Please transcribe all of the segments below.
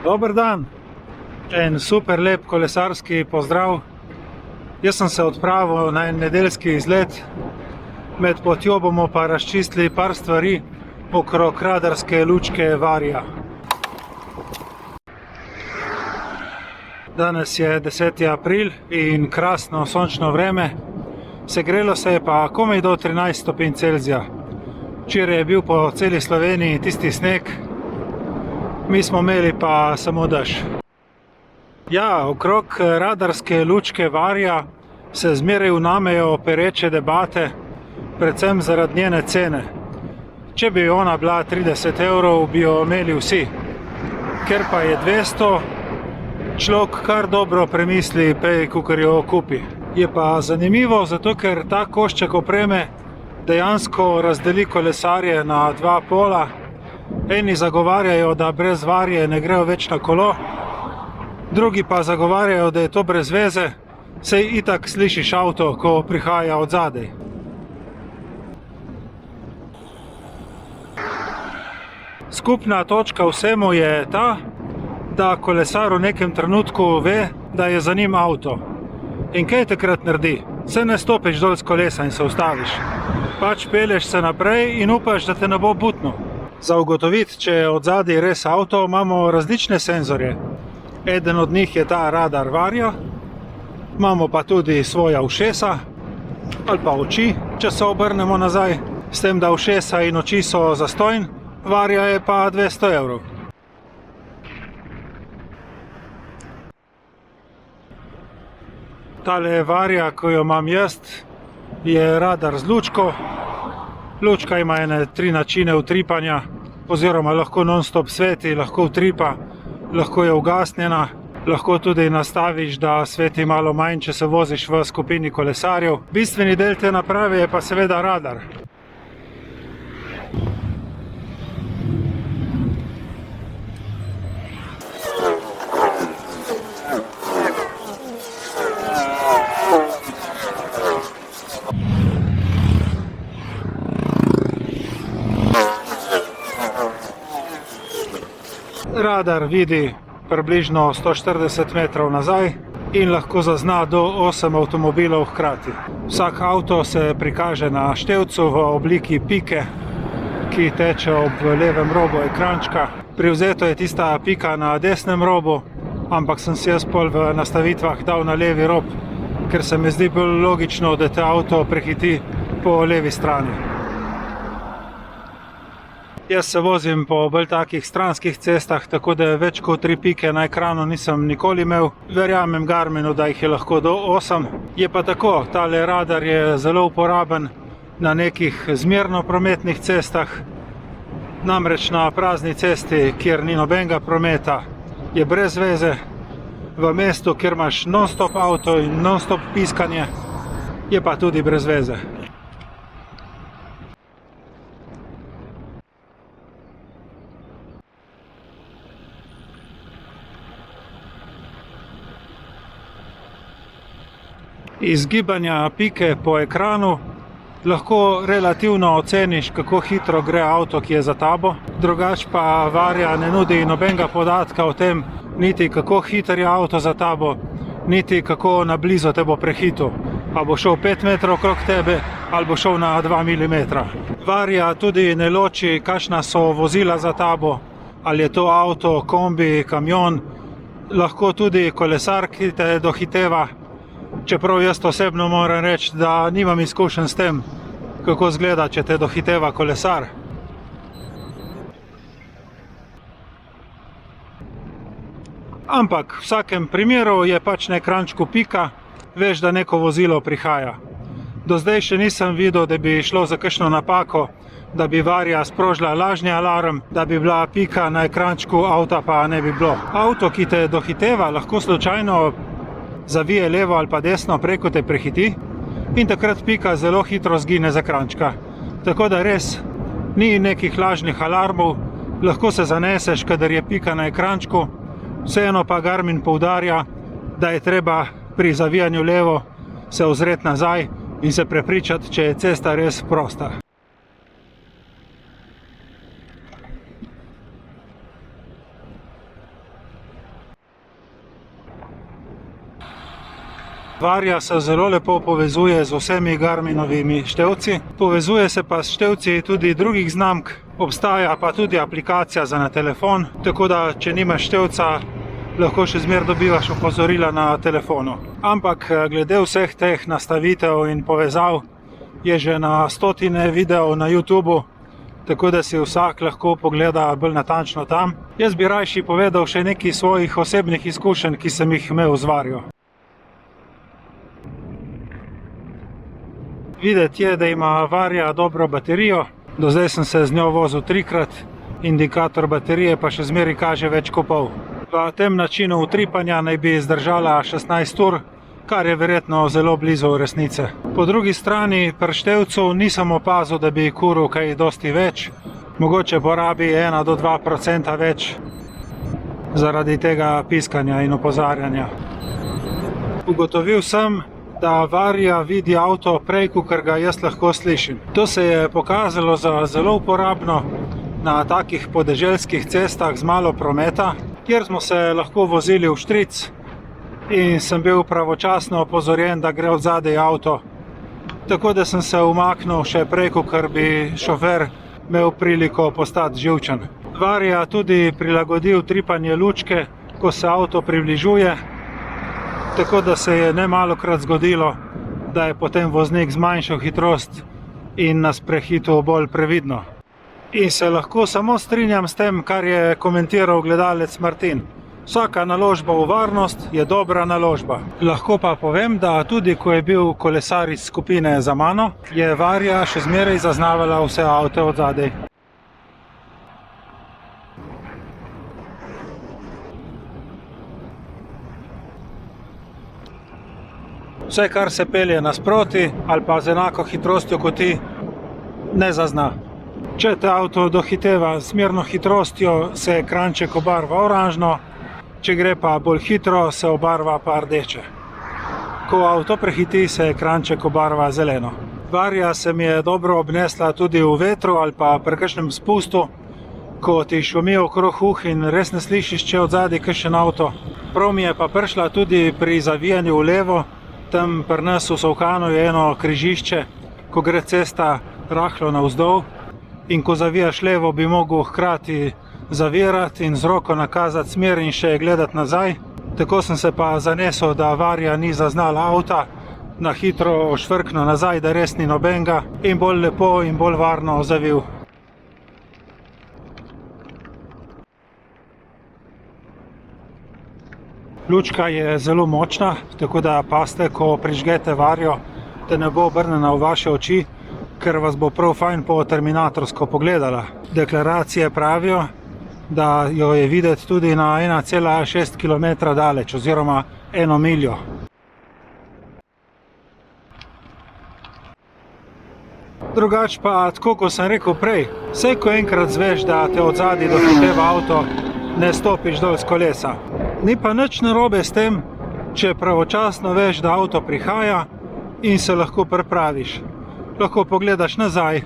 Dober dan, en super lep kolesarski pozdrav. Jaz sem se odpravil na en nedeljski izlet. Med potjo bomo pa razčistili par stvari okrog radarske lučke Varia. Danes je 10. april in krasno sončno vreme. Segrelo se je pa komaj do 13 stopinj Celzija. Včeraj je bil po celi Sloveniji tisti sneg, mi smo imeli pa samo dež. Ja, okrog radarske lučke Varia se zmeraj vnamejo pereče debate, predvsem zaradi njene cene. Če bi ona bila 30 evrov, bi jo imeli vsi. Ker pa je 200, človek kar dobro premisli, pej, kakor jo kupi. Je pa zanimivo, zato ker ta košček opreme dejansko razdeli kolesarje na dva pola. Eni zagovarjajo, da brez Varie ne grejo več na kolo, drugi pa zagovarjajo, da je to brez veze, saj itak slišiš avto, ko prihaja od zadaj. Skupna točka vsemu je ta, da kolesar v nekem trenutku ve, da je za njim avto. In kaj takrat naredi? Se ne stopiš dol z kolesa in se ustaviš. Pač pelješ se naprej in upaš, da te ne bo butno. Za ugotoviti, če je od zadaj res avto, imamo različne senzorje. Eden od njih je ta radar Varia, imamo pa tudi svoja ušesa ali pa oči, če se obrnemo nazaj, s tem, da ušesa in oči so zastonj, Varia je pa 200 evrov. Tale Varia, ko jo imam jaz, je radar z lučko. Lučka ima ene 3 načine utripanja, oziroma lahko non-stop sveti, lahko utripa, lahko je ugasnjena, lahko tudi nastaviš, da sveti malo manj, če se voziš v skupini kolesarjev. Bistveni del te naprave je pa seveda radar. Radar vidi približno 140 metrov nazaj in lahko zazna do 8 avtomobilov hkrati. Vsak avto se prikaže na števcu v obliki pike, ki teče ob levem robu ekrančka. Privzeto je tista pika na desnem robu, ampak sem si jaz pol v nastavitvah dal na levi rob, ker se mi zdi bolj logično, da te avto prehiti po levi strani. Jaz se vozim po bolj takih stranskih cestah, tako da več kot 3 pike na ekranu nisem nikoli imel. Verjamem Garminu, da jih je lahko do 8. Je pa tako, tale radar je zelo uporaben na nekih zmerno prometnih cestah. Namreč na prazni cesti, kjer ni nobenega prometa, je brez veze. V mestu, kjer imaš non-stop avto in non-stop piskanje, je pa tudi brez veze. Iz gibanja pike po ekranu lahko relativno oceniš, kako hitro gre avto, ki je za tabo. Drugač pa Varia ne nudi nobenega podatka o tem, niti kako hiter je avto za tabo, niti kako na blizu te bo prehitil. Pa bo šel 5 metrov okrog tebe ali bo šel na 2 mm. Varia tudi ne loči, kakšna so vozila za tabo, ali je to avto, kombi, kamion, lahko tudi kolesar, ki te dohiteva. Čeprav jaz osebno moram reči, da nimam izkušenj s tem, kako izgleda, če te dohiteva kolesar. Ampak v vsakem primeru je pač na ekrančku pika, veš, da neko vozilo prihaja. Do zdaj še nisem videl, da bi šlo za kakšno napako, da bi Varia sprožila lažni alarm, da bi bila pika na ekrančku, avta pa ne bi bilo. Avto, ki te dohiteva, lahko slučajno zavije levo ali pa desno, preko te prehiti in takrat pika zelo hitro zgine z ekrančka. Tako da res ni nekih lažnih alarmov, lahko se zaneseš, kadar je pika na ekrančku. Vseeno pa Garmin poudarja, da je treba pri zavijanju levo se ozreti nazaj in se prepričati, če je cesta res prosta. Varia se zelo lepo povezuje z vsemi Garminovimi števci, povezuje se pa s števci tudi drugih znamk, obstaja pa tudi aplikacija za na telefon, tako da če nimaš števca, lahko še zmeraj dobivaš opozorila na telefonu. Ampak glede vseh teh nastavitev in povezav je že na stotine videov na YouTubu, tako da si vsak lahko pogleda bolj natančno tam. Jaz bi rajši povedal še nekaj svojih osebnih izkušenj, ki sem jih imel z Vario. Videti je, da ima Varia dobro baterijo. Do zdaj sem se z njo vozil 3-krat, indikator baterije pa še zmeraj kaže več kot pol. V tem načinu utripanja naj bi zdržala 16 ur, kar je verjetno zelo blizu resnice. Po drugi strani pri števcu nisem opazil, da bi kuril kaj dosti več, mogoče porabi 1 do 2% več zaradi tega piskanja in opozarjanja. Ugotovil sem, da Varia vidi avto prej, kakor ga jaz lahko slišim. To se je pokazalo za zelo uporabno na takih podeželskih cestah z malo prometa, kjer smo se lahko vozili v štric in sem bil pravočasno opozorjen, da gre odzadaj avto. Tako da sem se umaknil še prej, kakor bi šofer imel priliko postati živčen. Varia tudi prilagodi utripanje lučke, ko se avto približuje, tako da se je nemalokrat zgodilo, da je potem voznik zmanjšal hitrost in nas prehitel bolj previdno. In se lahko samo strinjam s tem, kar je komentiral gledalec Martin. Vsaka naložba v varnost je dobra naložba. Lahko pa povem, da tudi ko je bil kolesar iz skupine za mano, je Varia še zmeraj zaznavala vse avte od zadaj. Vse, kar se pelje nasproti ali pa z enako hitrostjo kot ti, ne zazna. Če te avto dohiteva s smerno hitrostjo, se ekranček obarva oranžno, če gre pa bolj hitro, se obarva pa rdeče. Ko avto prehiti, se ekranček obarva zeleno. Varia se mi je dobro obnesla tudi v vetru ali pa pri kakšnem spustu, ko ti šumi okrog in res ne slišiš, če od zadaj kakšen avto. Prav mi je pa prišla tudi pri zavijanju v levo. Tam pri nas v Solkanu je eno križišče, ko gre cesta rahlo navzdol in ko zavijaš levo, bi mogel hkrati zavirati in z roko nakazati smer in še gledati nazaj. Tako sem se pa zanesel, da Varia ni zaznala avta, na hitro ošvrknil nazaj, da res ni nobenega in bolj lepo in bolj varno zavil. Lučka je zelo močna, tako da pazite, ko prižgete Vario, da ne bo obrnjena v vaše oči, ker vas bo prav fajn po terminatorsko pogledala. Deklaracije pravijo, da jo je videti tudi na 1,6 km daleč oziroma 1 miljo. Drugač pa, tako kot sem rekel prej, vse ko enkrat zveš, da te od zadaj dohiteva avto, ne stopiš dol s kolesa. Ni pa nič narobe s tem, če pravočasno veš, da avto prihaja in se lahko pripraviš. Lahko pogledaš nazaj,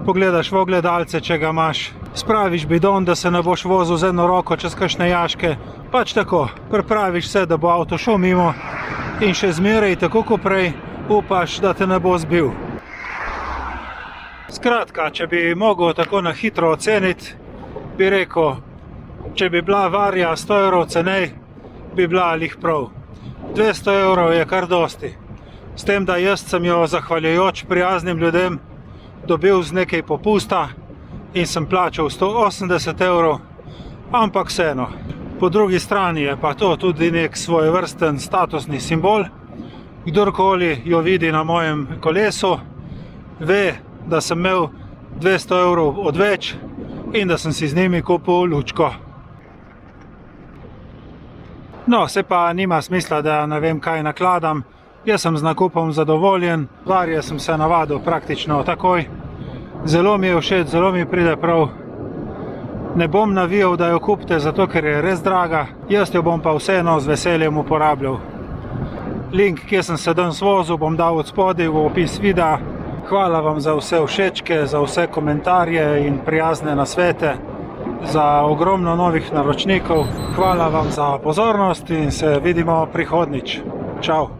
pogledaš v ogledalce, če ga imaš, spraviš bidon, da se ne boš vozil z eno roko čez kakšne jaške, pač tako, pripraviš se, da bo avto šel mimo in še zmeraj, tako kot prej, upaš, da te ne bo zbil. Skratka, če bi mogel tako na hitro oceniti, bi rekel, če bi bila Varia 100 evrov cenej, bi bila lih prav. 200 evrov je kar dosti. S tem, da jaz sem jo zahvaljujoč prijaznim ljudem dobil z nekaj popusta in sem plačal 180 evrov, ampak vseeno. Po drugi strani je pa to tudi nek svojevrsten statusni simbol. Kdorkoli jo vidi na mojem kolesu, ve, da sem imel 200 evrov odveč in da sem si z njimi kupil lučko. No, se pa nima smisla, da ne vem, kaj nakladam. Jaz sem z nakupom zadovoljen, Varie sem se navadil praktično takoj. Zelo mi je všeč, zelo mi pride prav. Ne bom navijal, da jo kupite, zato ker je res draga. Jaz jo bom pa vseeno z veseljem uporabljal. Link, kje sem se danes vozil, bom dal od spodaj v opis videa. Hvala vam za vse všečke, za vse komentarje in prijazne nasvete, za ogromno novih naročnikov. Hvala vam za pozornost in se vidimo prihodnjič. Čau!